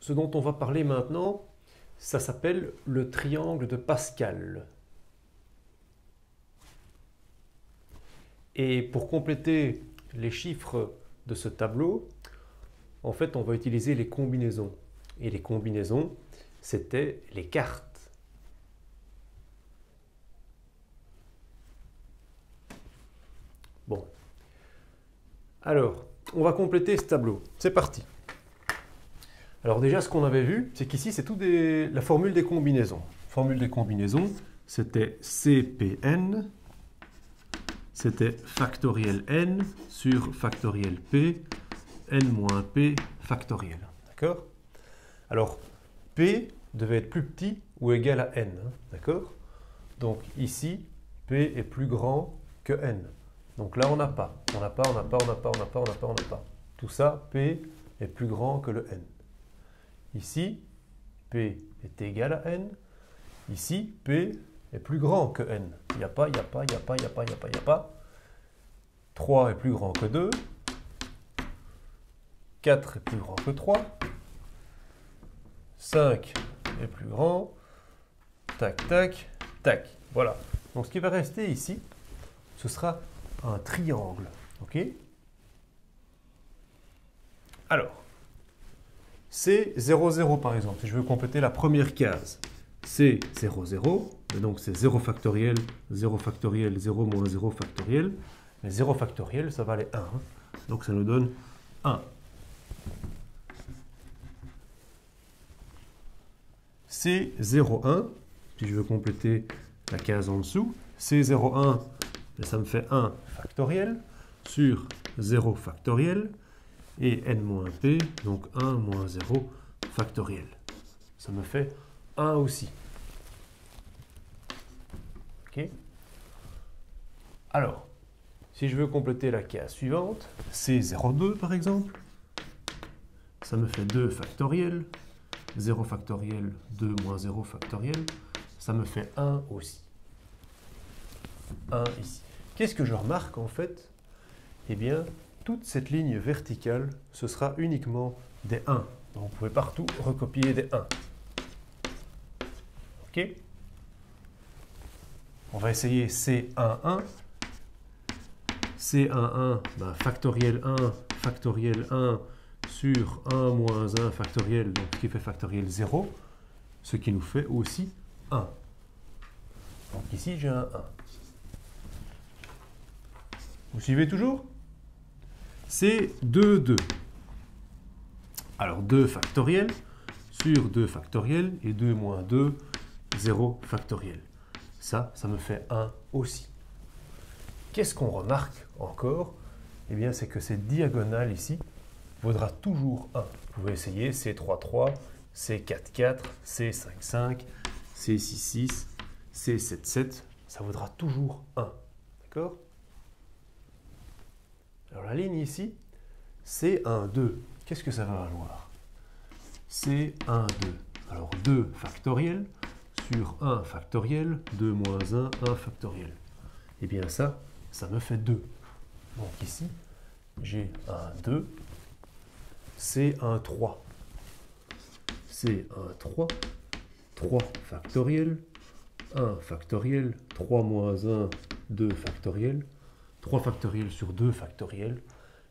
ce dont on va parler maintenant, ça s'appelle le triangle de Pascal. Et pour compléter les chiffres de ce tableau, en fait, on va utiliser les combinaisons. Et les combinaisons, c'était les cartes. Bon. Alors, on va compléter ce tableau. C'est parti. Alors déjà, ce qu'on avait vu, c'est qu'ici, c'est tout la formule des combinaisons. Formule des combinaisons, c'était CPN, c'était factoriel n sur factoriel p, n moins p factoriel. D'accord? Alors, p devait être plus petit ou égal à n. D'accord? Donc ici, p est plus grand que n. Donc là, on n'a pas. On n'a pas. Tout ça, p est plus grand que le n. Ici, p est égal à n. Ici, p est plus grand que n. Il n'y a pas. 3 est plus grand que 2. 4 est plus grand que 3. 5 est plus grand. Tac, tac, tac. Voilà. Donc ce qui va rester ici, ce sera un triangle. OK? Alors, c'est 0, 0 par exemple. Si je veux compléter la première case, c'est 0, 0. Et donc c'est 0 factoriel, 0 factoriel, 0 moins 0 factoriel. Mais 0 factoriel, ça valait 1. Donc ça nous donne 1. C'est 0, 1. Si je veux compléter la case en dessous, c'est 0, 1. Et ça me fait 1 factoriel sur 0 factoriel. Et n moins p, donc 1 moins 0 factoriel. Ça me fait 1 aussi. OK? Alors, si je veux compléter la case suivante, c'est 0,2 par exemple. Ça me fait 2 factoriel. 0 factoriel, 2 moins 0 factoriel. Ça me fait 1 aussi. 1 ici. Qu'est-ce que je remarque en fait? Eh bien, toute cette ligne verticale, ce sera uniquement des 1. Donc vous pouvez partout recopier des 1. OK? On va essayer C11. C11, ben, factoriel 1 sur 1 moins 1 factoriel, donc ce qui fait factoriel 0, ce qui nous fait aussi 1. Donc ici, j'ai un 1. Vous suivez toujours? C'est 2, 2. Alors 2 factoriel sur 2 factoriel et 2 moins 2, 0 factoriel. Ça me fait 1 aussi. Qu'est-ce qu'on remarque encore? Eh bien, c'est que cette diagonale ici vaudra toujours 1. Vous pouvez essayer C3, 3, C4, 4, C5, 5, C6, 6, C7, 7. Ça vaudra toujours 1. D'accord? Alors la ligne ici, c'est 1, 2. Qu'est-ce que ça va valoir? C'est 1, 2. Alors 2 factoriel sur 1 factoriel, 2 moins 1, 1 factoriel. Eh bien ça me fait 2. Donc ici, j'ai un 2, c'est un 3. C'est un 3, 3 factoriel, 1 factoriel, 3 moins 1, 2 factoriel. 3 factoriel sur 2 factoriel,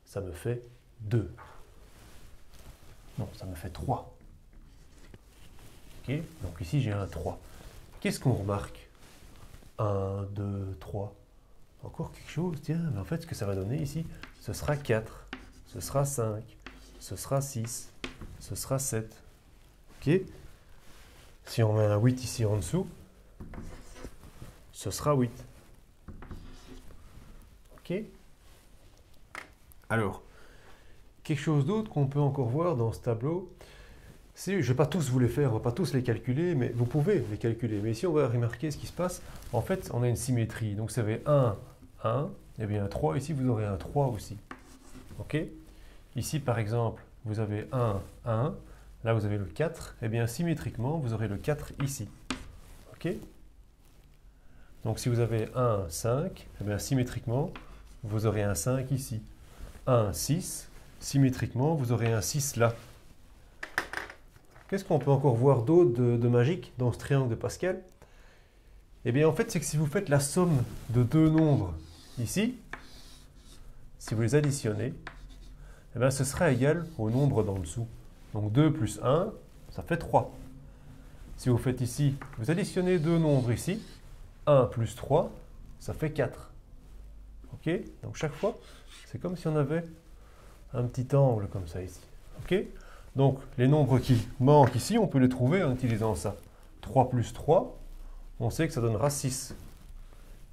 ça me fait 2. Non, ça me fait 3. OK? Donc ici, j'ai un 3. Qu'est-ce qu'on remarque? 1, 2, 3. Encore quelque chose? Tiens, mais en fait, ce que ça va donner ici, ce sera 4, ce sera 5, ce sera 6, ce sera 7. OK? Si on met un 8 ici en dessous, ce sera 8. OK? Alors, quelque chose d'autre qu'on peut encore voir dans ce tableau, je ne vais pas tous vous les faire, on ne va pas tous les calculer, mais vous pouvez les calculer. Mais ici, on va remarquer ce qui se passe. En fait, on a une symétrie. Donc, ça fait 1, 1, et bien un 3. Ici, vous aurez un 3 aussi. OK? Ici, par exemple, vous avez 1, 1. Là, vous avez le 4. Et bien, symétriquement, vous aurez le 4 ici. OK? Donc, si vous avez 1, 5, et bien, symétriquement, vous aurez un 5 ici. 1, 6. Symétriquement, vous aurez un 6 là. qu'est-ce qu'on peut encore voir d'autre de magique dans ce triangle de Pascal? Eh bien, en fait, c'est que si vous faites la somme de deux nombres ici, si vous les additionnez, eh bien, ce sera égal au nombre d'en dessous. Donc 2 plus 1, ça fait 3. Si vous faites ici, vous additionnez deux nombres ici, 1 plus 3, ça fait 4. Ok? Donc chaque fois, c'est comme si on avait un petit angle comme ça ici. Ok? Donc les nombres qui manquent ici, on peut les trouver en utilisant ça. 3 plus 3, on sait que ça donnera 6.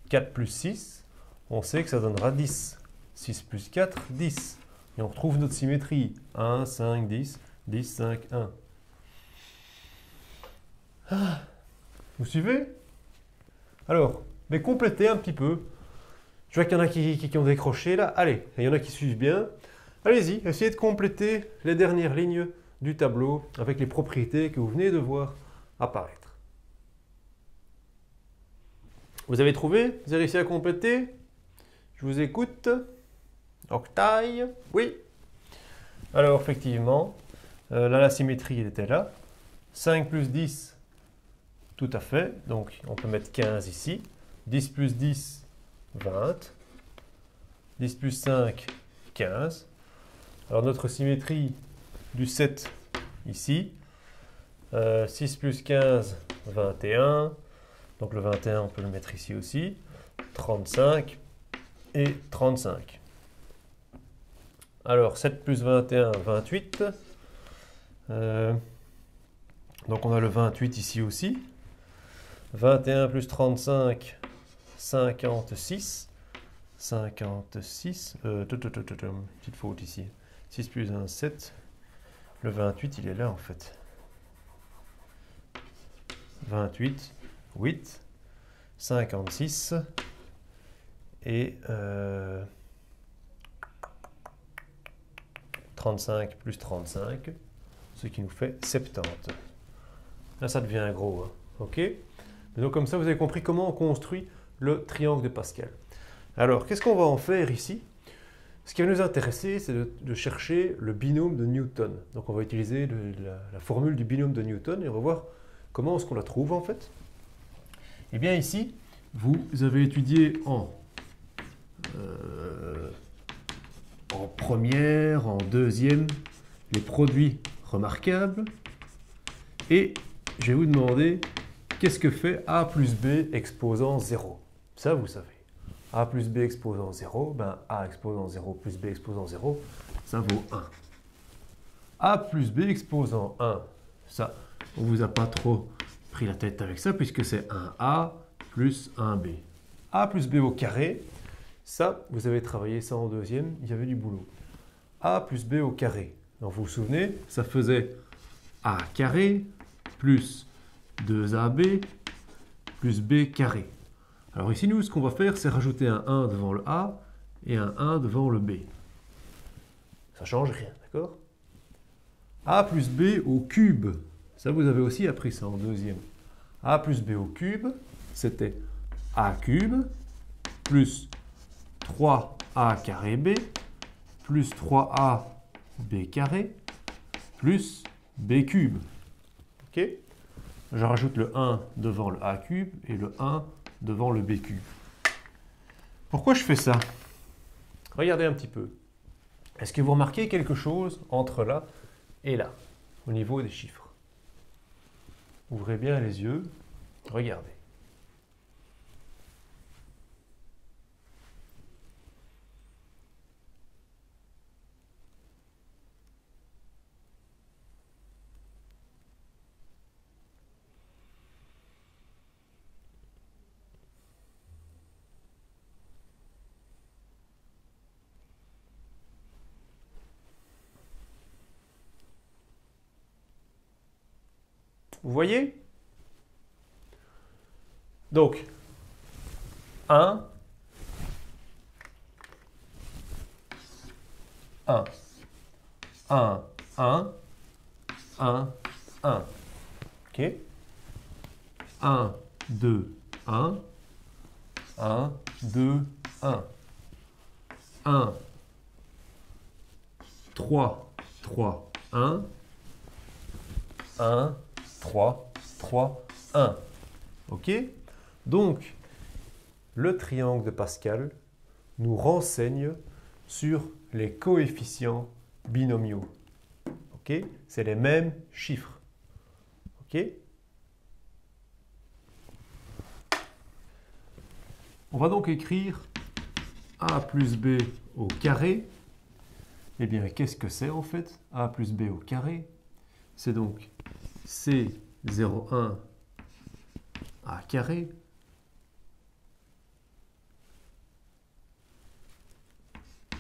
4 plus 6, on sait que ça donnera 10. 6 plus 4, 10. Et on retrouve notre symétrie. 1, 5, 10, 10, 5, 1. Ah, vous suivez? Alors, mais complétez un petit peu. Je vois qu'il y en a qui ont décroché là. Allez, il y en a qui suivent bien. Allez-y, essayez de compléter les dernières lignes du tableau avec les propriétés que vous venez de voir apparaître. Vous avez trouvé? Vous avez réussi à compléter? Je vous écoute. Octail? Oui. Alors, effectivement, là, la symétrie, elle était là. 5 plus 10, tout à fait. Donc, on peut mettre 15 ici. 10 plus 10, 20. 10 plus 5, 15. Alors, notre symétrie du 7, ici. 6 plus 15, 21. Donc, le 21, on peut le mettre ici aussi. 35 et 35. Alors, 7 plus 21, 28. Donc, on a le 28 ici aussi. 21 plus 35, 56. 56. Petite faute ici. 6 plus 1, 7. Le 28, il est là en fait. 28, 8, 56 et 35 plus 35, ce qui nous fait 70. Là, ça devient gros. Hein. OK? Donc, comme ça, vous avez compris comment on construit le triangle de Pascal. Alors, qu'est-ce qu'on va en faire ici? Ce qui va nous intéresser, c'est de chercher le binôme de Newton. Donc, on va utiliser la formule du binôme de Newton et on va voir comment est-ce qu'on la trouve en fait. Eh bien, ici, vous avez étudié en première, en deuxième, les produits remarquables. Et je vais vous demander qu'est-ce que fait A plus B exposant 0. Ça, vous savez. A plus B exposant 0, ben A exposant 0 plus B exposant 0, ça vaut 1. A plus B exposant 1, ça, on ne vous a pas trop pris la tête avec ça, puisque c'est 1A plus 1B. A plus B au carré, ça, vous avez travaillé ça en deuxième, il y avait du boulot. A plus B au carré. Donc vous vous souvenez, ça faisait A carré plus 2AB plus B carré. Alors ici, nous, ce qu'on va faire, c'est rajouter un 1 devant le A et un 1 devant le B. Ça ne change rien, d'accord? A plus B au cube. Ça, vous avez aussi appris ça en deuxième. A plus B au cube, c'était A cube plus 3A carré B plus 3A B carré plus B cube. OK? Je rajoute le 1 devant le A cube et le 1 devant le B cube. Pourquoi je fais ça? Regardez un petit peu. Est-ce que vous remarquez quelque chose entre là et là, au niveau des chiffres? Ouvrez bien les yeux, regardez. Vous voyez? Donc, 1, 1, 1, 1, 1, 1. OK? 1, 2, 1, 1, 2, 1. 1, 3, 3, 1. 1, 3, 3, 1. OK? Donc, le triangle de Pascal nous renseigne sur les coefficients binomiaux. OK? C'est les mêmes chiffres. OK? On va donc écrire a plus b au carré. Eh bien, qu'est-ce que c'est en fait? A plus b au carré. C'est donc C01 a carré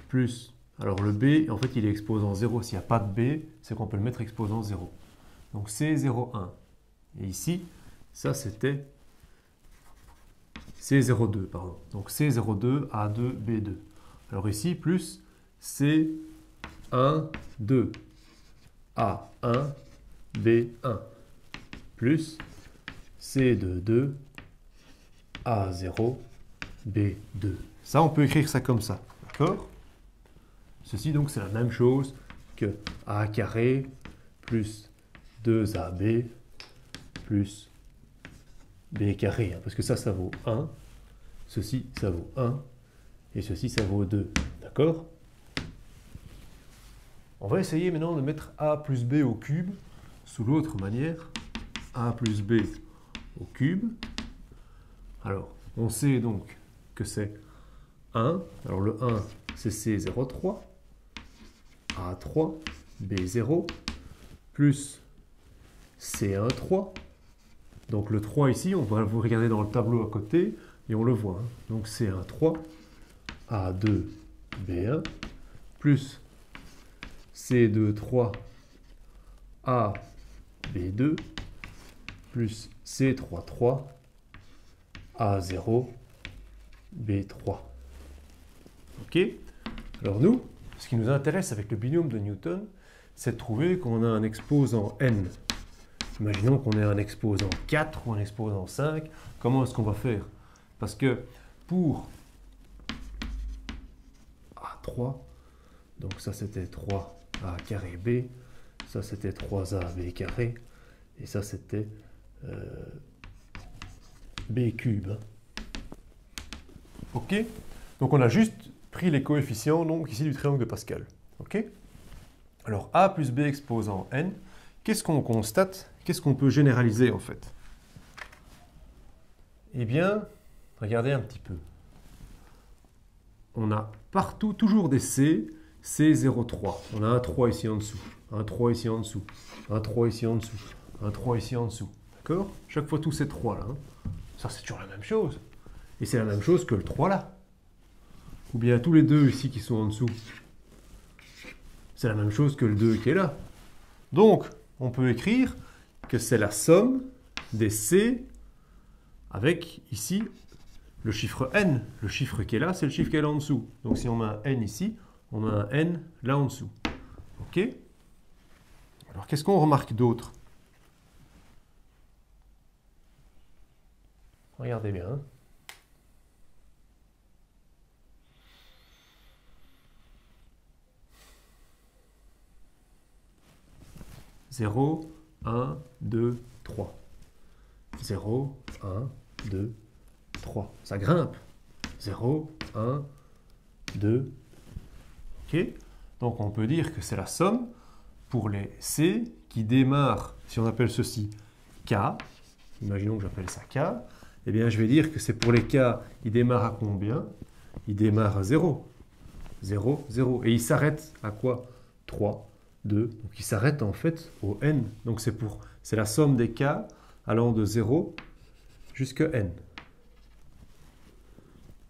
plus, alors le b, en fait, il est exposant 0. S'il n'y a pas de b, c'est qu'on peut le mettre exposant 0. Donc C01. Et ici, ça c'était C02, pardon. Donc C02, A2, B2. Alors ici, plus C1, 2, A1, B1. Plus C22, A0, B2. Ça, on peut écrire ça comme ça. D'accord? Ceci, donc, c'est la même chose que A carré plus 2AB plus B carré. Parce que ça vaut 1. Ceci, ça vaut 1. Et ceci, ça vaut 2. D'accord? On va essayer maintenant de mettre A plus B au cube sous l'autre manière. A plus B au cube. Alors, on sait donc que c'est 1. Alors, le 1, c'est C03. A3, B0, plus C13. Donc le 3 ici, on va vous regarder dans le tableau à côté, et on le voit. Hein. Donc C13, A2, B1, plus C23, A, B2, plus C33, A0, B3. OK? Alors nous, ce qui nous intéresse avec le binôme de Newton, c'est de trouver qu'on a un exposant n. Imaginons qu'on ait un exposant 4 ou un exposant 5. Comment est-ce qu'on va faire? Parce que pour A3, donc ça c'était 3A carré B, ça c'était 3AB carré, et ça c'était B cube. OK? Donc on a juste pris les coefficients donc ici du triangle de Pascal. OK? Alors A plus B exposant n, qu'est-ce qu'on constate? Qu'est-ce qu'on peut généraliser en fait? Eh bien, regardez un petit peu. On a partout toujours des C, C03. On a un 3 ici en dessous, un 3 ici en dessous, un 3 ici en dessous, un 3 ici en dessous. D'accord? Chaque fois tous ces 3 là. Hein. Ça c'est toujours la même chose. Et c'est la même chose que le 3 là. Ou bien tous les 2 ici qui sont en dessous. C'est la même chose que le 2 qui est là. Donc, on peut écrire que c'est la somme des C avec ici le chiffre n. Le chiffre qui est là, c'est le chiffre qui est là en dessous. Donc si on a un n ici, on a un n là en dessous. OK? Alors qu'est-ce qu'on remarque d'autre? Regardez bien. Hein. Zéro, 1, 2, 3. 0, 1, 2, 3. Ça grimpe. 0, 1, 2. OK? Donc on peut dire que c'est la somme pour les C qui démarrent, si on appelle ceci K, imaginons que j'appelle ça K, eh bien je vais dire que c'est pour les K, ils démarrent à combien? Ils démarrent à 0. 0, 0. Et ils s'arrêtent à quoi? 3, 2. Donc ils s'arrêtent en fait au n. Donc c'est la somme des K allant de 0 jusqu'à n.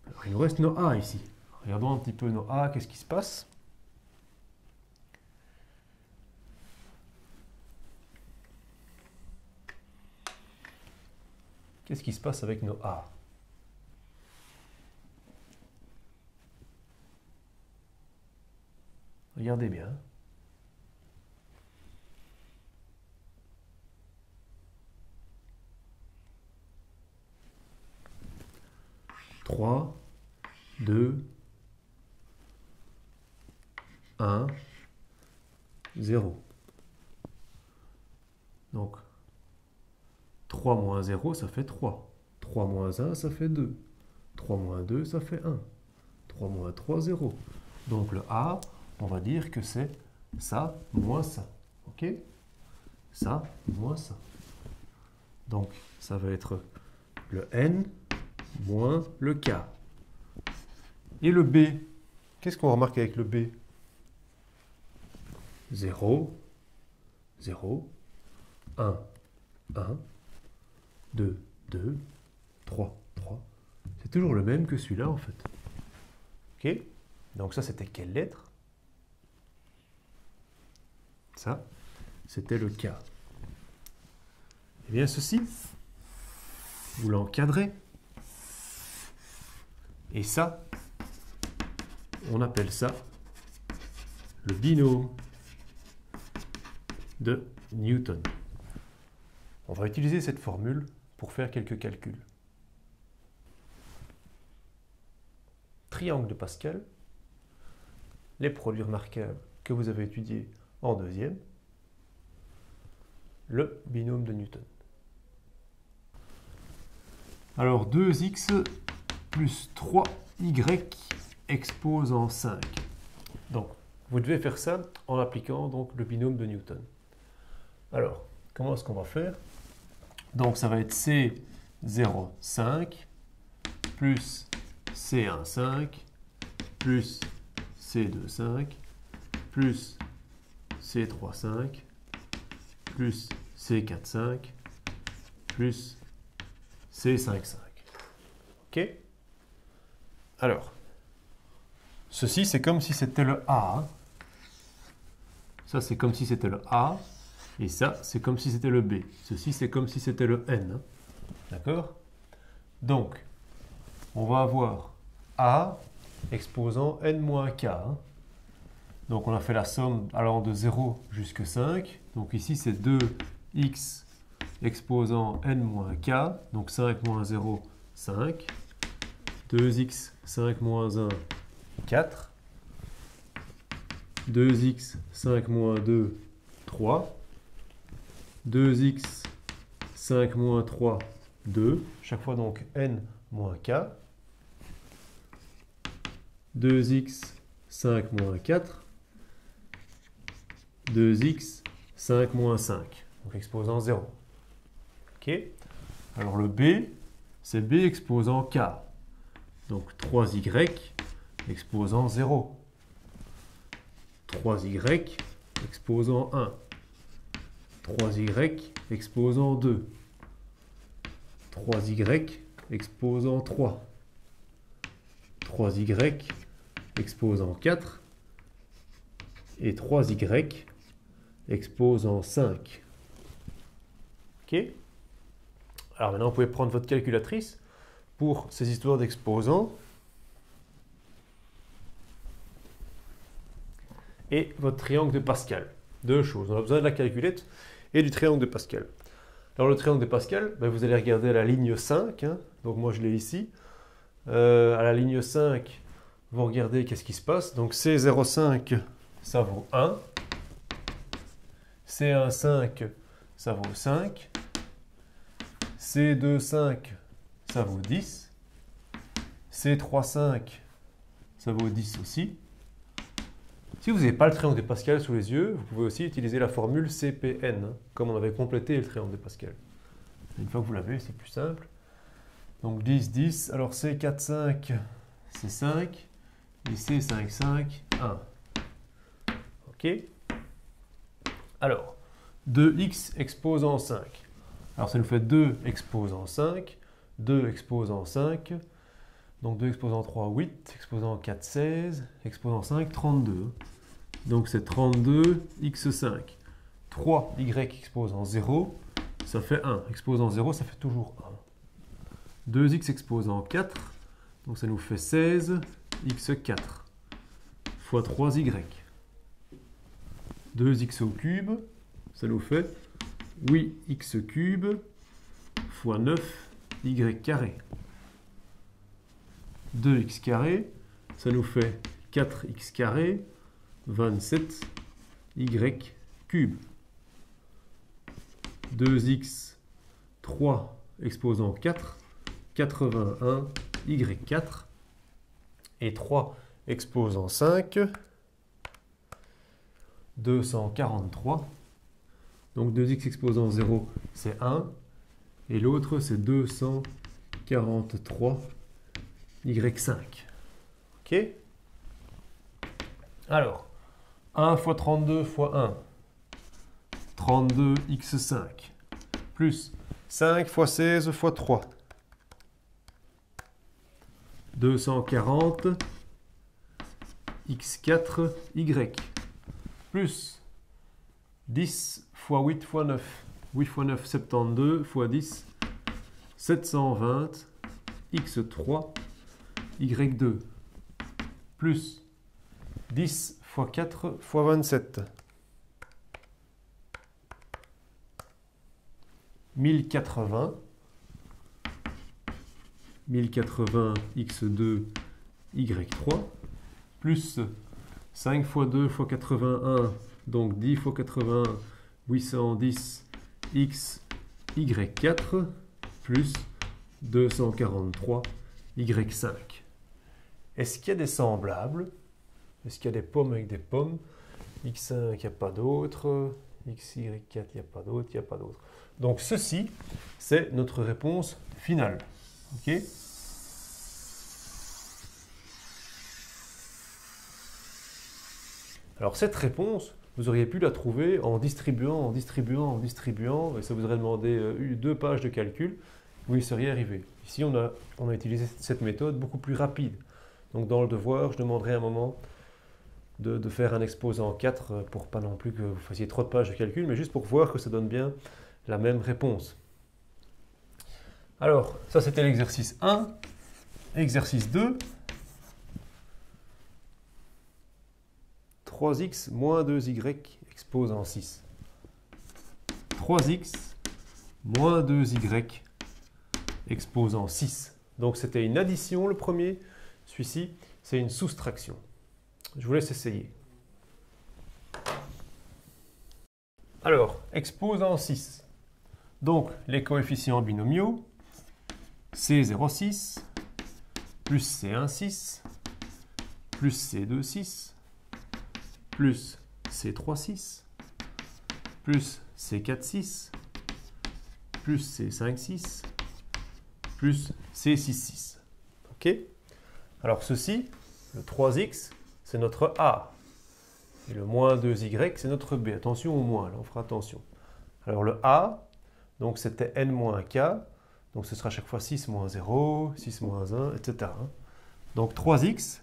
Alors, il nous reste nos A ici. Regardons un petit peu nos A, qu'est-ce qui se passe? Qu'est-ce qui se passe avec nos A? Regardez bien. Trois, 2, 1, 0. Donc, 3 moins 0, ça fait 3. 3 moins 1, ça fait 2. 3 moins 2, ça fait 1. 3 moins 3, 0. Donc le A, on va dire que c'est ça moins ça. OK? Ça moins ça. Donc, ça va être le N moins le K. Et le B, qu'est-ce qu'on remarque avec le B? 0, 0, 1, 1, 2, 2, 3, 3. C'est toujours le même que celui-là, en fait. OK? Donc ça, c'était quelle lettre? Ça, c'était le K. Eh bien, ceci, vous l'encadrez. Et ça, on appelle ça le binôme de Newton. On va utiliser cette formule pour faire quelques calculs. Triangle de Pascal, les produits remarquables que vous avez étudiés en deuxième, le binôme de Newton. Alors 2x plus 3y exposant 5. Donc, vous devez faire ça en appliquant donc, le binôme de Newton. Alors, comment est-ce qu'on va faire? Donc, ça va être C0,5 plus C1,5 plus C2,5 plus C3,5 plus C4,5 plus C5,5. OK? Alors, ceci, c'est comme si c'était le A. Ça, c'est comme si c'était le A. Et ça, c'est comme si c'était le B. Ceci, c'est comme si c'était le N. D'accord? Donc, on va avoir A exposant N moins K. Donc, on a fait la somme allant de 0 jusqu'à 5. Donc, ici, c'est 2x exposant N moins K. Donc, 5 moins 0, 5. 2x, 5 moins 1, 4. 2x, 5 moins 2, 3. 2x, 5 moins 3, 2. Chaque fois donc n moins k. 2x, 5 moins 4. 2x, 5 moins 5. Donc exposant 0. OK? Alors le B, c'est B exposant k. Donc 3y exposant 0. 3y exposant 1. 3y exposant 2. 3y exposant 3. 3y exposant 4. Et 3y exposant 5. OK? Alors maintenant, vous pouvez prendre votre calculatrice pour ces histoires d'exposants. Et votre triangle de Pascal. Deux choses. On a besoin de la calculette et du triangle de Pascal. Alors le triangle de Pascal, ben, vous allez regarder à la ligne 5. Donc moi je l'ai ici. À la ligne 5, vous regardez qu'est-ce qui se passe. Donc C0,5, ça vaut 1. C1,5, ça vaut 5. C2,5, ça vaut 10. C3,5, ça vaut 10 aussi. Si vous n'avez pas le triangle de Pascal sous les yeux, vous pouvez aussi utiliser la formule CPN, comme on avait complété le triangle de Pascal. Une fois que vous l'avez, c'est plus simple. Donc 10, 10. Alors C4, 5, c'est 5. Et C5, 5, 1. OK? Alors, 2x exposant 5. Alors ça nous fait 2 exposant 5. 2 exposant 5. Donc 2 exposant 3, 8. Exposant 4, 16. Exposant 5, 32. Donc c'est 32x5. 3y exposant 0, ça fait 1. Exposant 0, ça fait toujours 1. 2x exposant 4, donc ça nous fait 16x4 fois 3y. 2x au cube, ça nous fait 8x cube fois 9y carré. 2x carré, ça nous fait 4x carré 27y cube. 2x, 3 exposant 4, 81, y4, et 3 exposant 5, 243. Donc 2x exposant 0, c'est 1, et l'autre, c'est 243, y5. OK? Alors, 1 fois 32 fois 1, 32x5, plus 5 fois 16 fois 3, 240, x4, y, plus 10 fois 8 fois 9, 8 fois 9, 72, fois 10, 720, x3, y2, plus 10 fois 4 fois 27, 1080, 1080 x2, y3, plus 5 fois 2 fois 81, donc 10 fois 80, 810 x, y4, plus 243, y5. Est-ce qu'il y a des semblables? Est-ce qu'il y a des pommes avec des pommes? X5, il n'y a pas d'autre. X, Y4, il n'y a pas d'autre, il n'y a pas d'autre. Donc ceci, c'est notre réponse finale. OK? Alors cette réponse, vous auriez pu la trouver en distribuant, et ça vous aurait demandé 2 pages de calcul, vous y seriez arrivé. Ici, on a utilisé cette méthode beaucoup plus rapide. Donc dans le devoir, je demanderai à un moment de faire un exposant 4 pour pas non plus que vous fassiez trop de pages de calcul, mais juste pour voir que ça donne bien la même réponse. Alors, ça c'était l'exercice 1. Exercice 2. 3x moins 2y exposant 6. 3x moins 2y exposant 6. Donc c'était une addition le premier. Celui-ci, c'est une soustraction. Je vous laisse essayer. Alors, exposant 6. Donc, les coefficients binomiaux, C0,6 plus C1,6 plus C2,6 plus C3,6 plus C4,6 plus C5,6 plus C6,6. OK? Alors ceci, le 3x, c'est notre A. Et le moins 2y, c'est notre B. Attention au moins, là on fera attention. Alors le A, donc c'était n moins k, donc ce sera à chaque fois 6 moins 0, 6 moins 1, etc. Donc 3x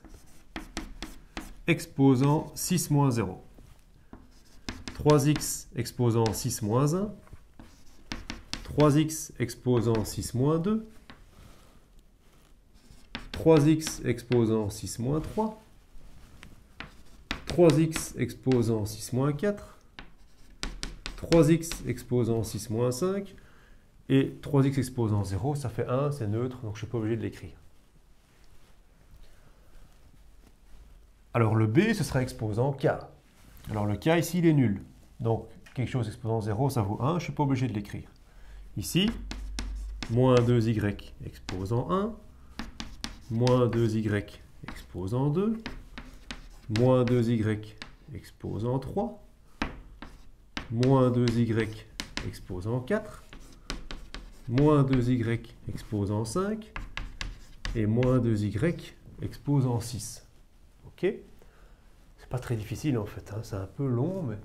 exposant 6 moins 0. 3x exposant 6 moins 1. 3x exposant 6 moins 2. 3x exposant 6 moins 3. 3x exposant 6 moins 4. 3x exposant 6 moins 5. Et 3x exposant 0, ça fait 1, c'est neutre, donc je ne suis pas obligé de l'écrire. Alors le B, ce sera exposant k. Alors le k ici, il est nul. Donc quelque chose exposant 0, ça vaut 1, je ne suis pas obligé de l'écrire. Ici, moins 2y exposant 1, moins 2y exposant 2, moins 2y exposant 3, moins 2y exposant 4, moins 2y exposant 5, et moins 2y exposant 6. OK? C'est pas très difficile en fait, hein? C'est un peu long, mais...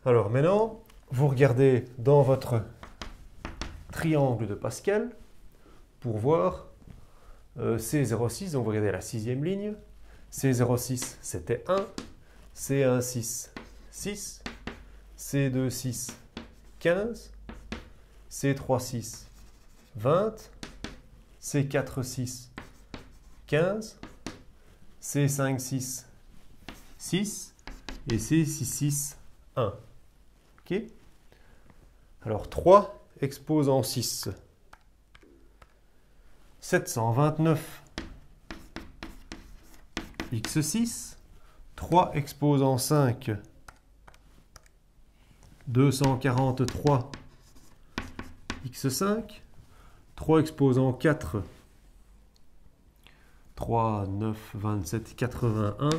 Alors maintenant, vous regardez dans votre triangle de Pascal pour voir C0,6, donc vous regardez la 6e ligne. C0,6, c'était 1. C1,6, 6. C2,6, 15. C3,6, 20. C4,6, 15. C5,6, 6. Et C6,6, 1. OK? Alors 3 exposant 6. 729 x6, 3 exposant 5, 243 x5, 3 exposant 4, 3, 9, 27, 81,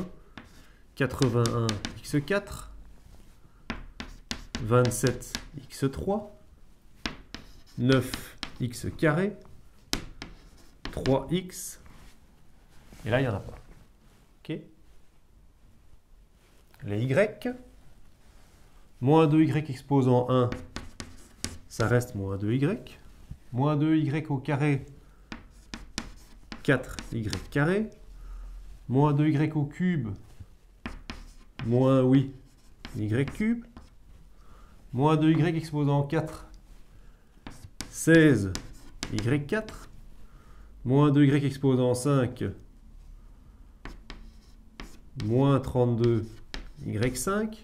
81 x4, 27 x3, 9 x carré, 3x, et là il n'y en a pas. Ok. Les y, moins 2y exposant 1, ça reste moins 2y. Moins 2y au carré, 4y carré. Moins 2y au cube, moins oui, y cube. Moins 2y exposant 4, 16 y4. Moins 2y exposant 5, moins 32 y5.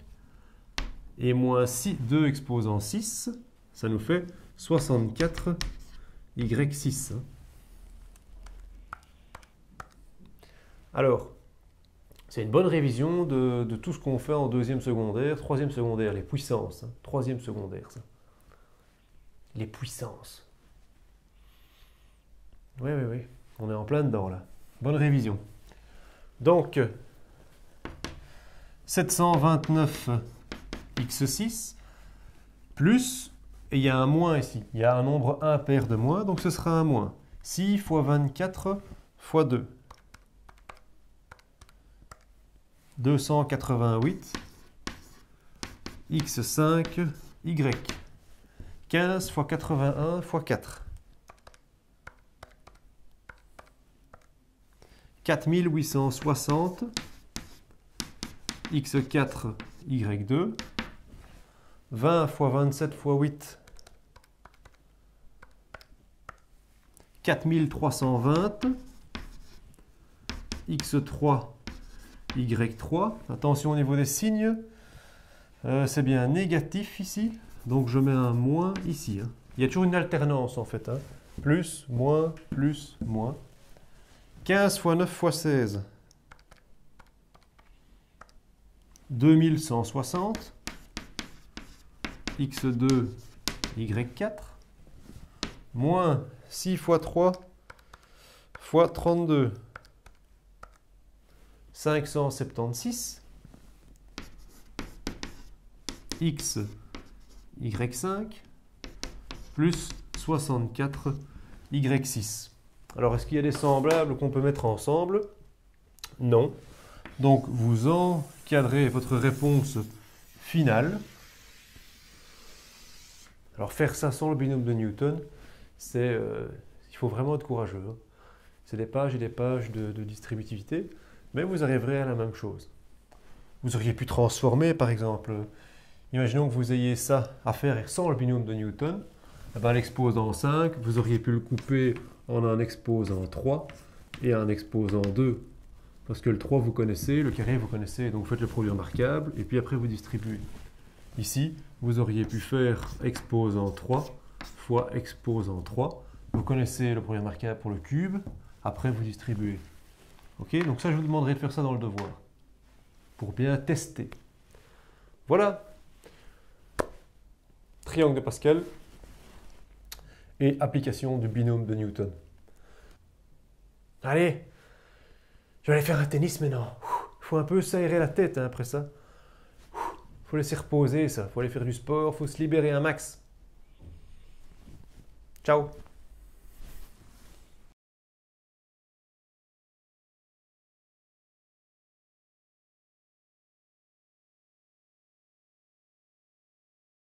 Et moins 2 exposant 6, ça nous fait 64 y6. Alors, c'est une bonne révision de tout ce qu'on fait en deuxième secondaire, troisième secondaire, les puissances. Troisième secondaire, ça. Les puissances. Oui, oui, oui. On est en plein dedans, là. Bonne révision. Donc, 729 x6 plus, et il y a un moins ici. Il y a un nombre impair de moins, donc ce sera un moins. 6 fois 24 fois 2. 288 x5 y. 15 fois 81 fois 4. 4860 x4 y2. 20 fois 27 fois 8. 4320 x3 y3. Attention au niveau des signes, c'est bien négatif ici, donc je mets un moins ici. Il y a toujours une alternance en fait. Plus, moins, plus, moins. 15 fois 9 fois 16. 2160. x2, y4. Moins 6 fois 3 fois 32. 576 x y5 plus 64 y6. Alors, est-ce qu'il y a des semblables qu'on peut mettre ensemble? Non. Donc, vous encadrez votre réponse finale. Alors, faire ça sans le binôme de Newton, il faut vraiment être courageux. C'est des pages et des pages de distributivité. Mais vous arriverez à la même chose. Vous auriez pu transformer, par exemple, imaginons que vous ayez ça à faire sans le binôme de Newton, l'exposant 5, vous auriez pu le couper en un exposant 3 et un exposant 2. Parce que le 3 vous connaissez, le carré vous connaissez, donc vous faites le produit remarquable et puis après vous distribuez. Ici, vous auriez pu faire exposant 3 fois exposant 3. Vous connaissez le produit remarquable pour le cube, après vous distribuez. Ok, donc ça, je vous demanderai de faire ça dans le devoir, pour bien tester. Voilà, triangle de Pascal et application du binôme de Newton. Allez, je vais aller faire un tennis maintenant. Il faut un peu s'aérer la tête après ça. Il faut laisser reposer ça, il faut aller faire du sport, il faut se libérer un max. Ciao.